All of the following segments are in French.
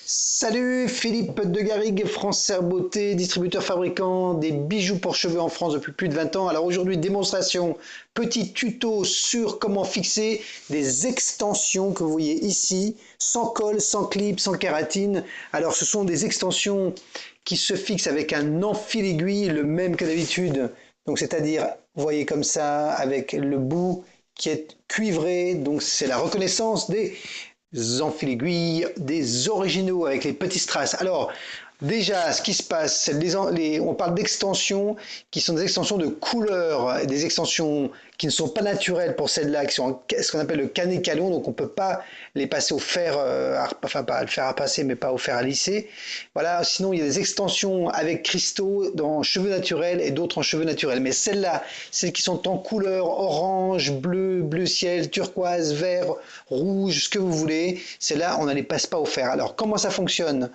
Salut, Philippe de Garrigue, France Beauté, distributeur fabricant des bijoux pour cheveux en France depuis plus de 20 ans. Alors aujourd'hui, démonstration, petit tuto sur comment fixer des extensions que vous voyez ici, sans colle, sans clip, sans kératine. Alors ce sont des extensions qui se fixent avec un enfil aiguille, le même que d'habitude. Donc c'est-à-dire, vous voyez comme ça, avec le bout qui est cuivré. Donc c'est la reconnaissance des enfils-aiguilles, des originaux avec les petits strass. Alors, déjà, ce qui se passe, on parle d'extensions qui sont des extensions de couleur, des extensions qui ne sont pas naturelles pour celles-là, qui sont ce qu'on appelle le canet-calon, donc on ne peut pas les passer au fer, enfin pas le fer à passer, mais pas au fer à lisser. Voilà, sinon il y a des extensions avec cristaux dans cheveux naturels et d'autres en cheveux naturels. Mais celles-là, celles qui sont en couleur orange, bleu, bleu ciel, turquoise, vert, rouge, ce que vous voulez, celles-là, on ne les passe pas au fer. Alors, comment ça fonctionne?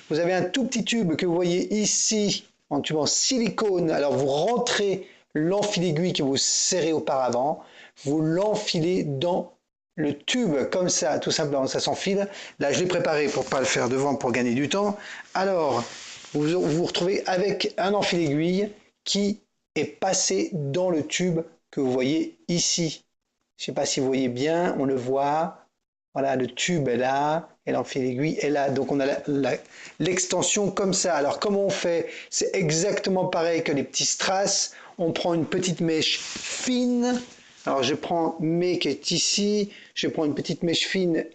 Vous avez un tout petit tube que vous voyez ici, un tube en silicone. Alors, vous rentrez l'enfil aiguille que vous serrez auparavant, vous l'enfilez dans le tube comme ça, tout simplement, ça s'enfile. Là, je l'ai préparé pour ne pas le faire devant pour gagner du temps. Alors, vous vous retrouvez avec un enfil aiguille qui est passé dans le tube que vous voyez ici. Je ne sais pas si vous voyez bien, on le voit. Voilà, le tube est là et l'enfil aiguille est là. Donc on a l'extension comme ça. Alors comment on fait? C'est exactement pareil que les petits strass. On prend une petite mèche fine. Alors je prends mes qui est ici. Je prends une petite mèche fine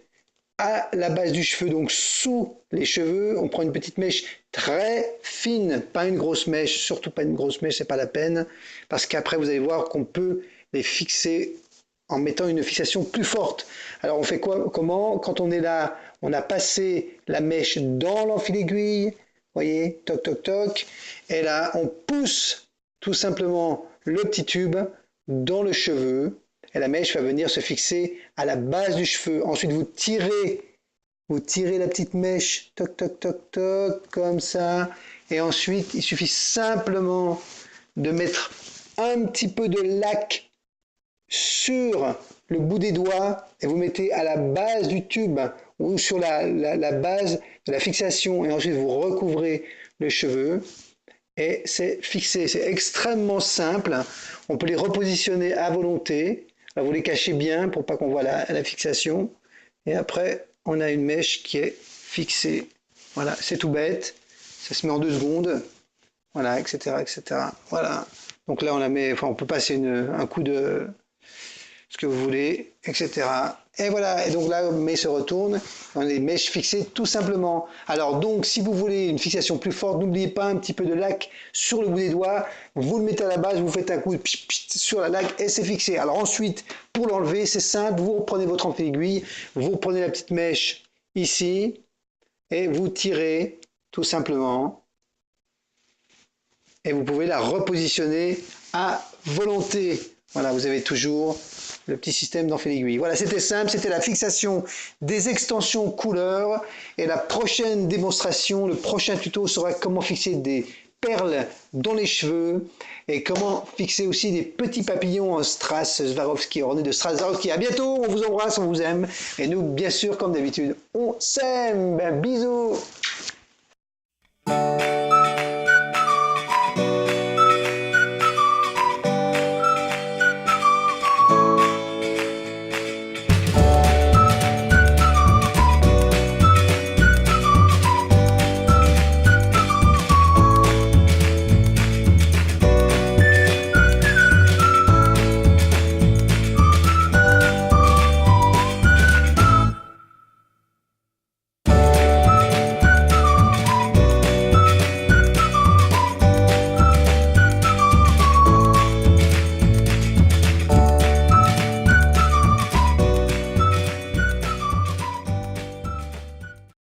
à la base du cheveu, donc sous les cheveux. On prend une petite mèche très fine, pas une grosse mèche, surtout pas une grosse mèche, c'est pas la peine, parce qu'après vous allez voir qu'on peut les fixer en mettant une fixation plus forte. Alors on fait quoi? Comment? Quand on est là, on a passé la mèche dans l'enfil aiguille, voyez, toc toc toc, et là on pousse tout simplement le petit tube dans le cheveu, et la mèche va venir se fixer à la base du cheveu. Ensuite vous tirez la petite mèche, toc toc toc toc, comme ça, et ensuite il suffit simplement de mettre un petit peu de lac sur le bout des doigts et vous mettez à la base du tube ou sur la base de la fixation et ensuite vous recouvrez le cheveu et c'est fixé. C'est extrêmement simple. On peut les repositionner à volonté. Alors vous les cachez bien pour pas qu'on voit la fixation et après on a une mèche qui est fixée. Voilà, c'est tout bête. Ça se met en 2 secondes. Voilà, etc., etc. Voilà. Donc là, on peut passer un coup de ce que vous voulez, etc. Et voilà, et donc là, mes se retourne, on a les mèches fixées tout simplement. Alors donc, si vous voulez une fixation plus forte, n'oubliez pas un petit peu de lac sur le bout des doigts, vous le mettez à la base, vous faites un coup sur la lac et c'est fixé. Alors ensuite, pour l'enlever, c'est simple, vous reprenez votre enfil aiguille, vous prenez la petite mèche ici, et vous tirez tout simplement, et vous pouvez la repositionner à volonté. Voilà, vous avez toujours le petit système d'enfil aiguille. Voilà, c'était simple, c'était la fixation des extensions couleurs. Et la prochaine démonstration, le prochain tuto sera comment fixer des perles dans les cheveux et comment fixer aussi des petits papillons en strass Swarovski, ornés de strass Swarovski. À bientôt, on vous embrasse, on vous aime. Et nous, bien sûr, comme d'habitude, on s'aime. Ben, bisous.